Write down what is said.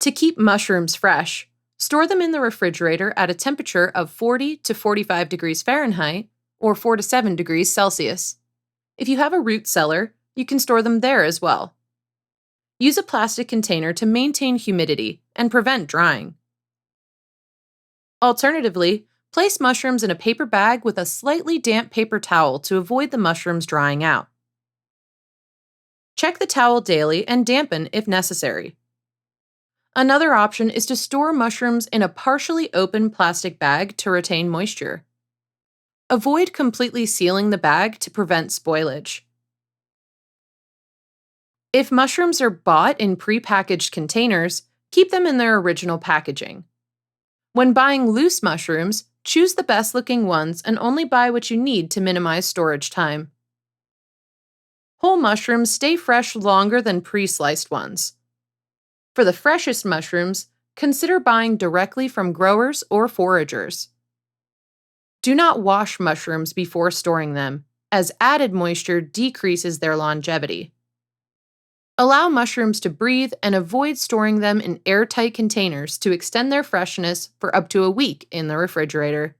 To keep mushrooms fresh, store them in the refrigerator at a temperature of 40 to 45 degrees Fahrenheit or 4 to 7 degrees Celsius. If you have a root cellar, you can store them there as well. Use a plastic container to maintain humidity and prevent drying. Alternatively, place mushrooms in a paper bag with a slightly damp paper towel to avoid the mushrooms drying out. Check the towel daily and dampen if necessary. Another option is to store mushrooms in a partially open plastic bag to retain moisture. Avoid completely sealing the bag to prevent spoilage. If mushrooms are bought in prepackaged containers, keep them in their original packaging. When buying loose mushrooms, choose the best-looking ones and only buy what you need to minimize storage time. Whole mushrooms stay fresh longer than pre-sliced ones. For the freshest mushrooms, consider buying directly from growers or foragers. Do not wash mushrooms before storing them, as added moisture decreases their longevity. Allow mushrooms to breathe and avoid storing them in airtight containers to extend their freshness for up to a week in the refrigerator.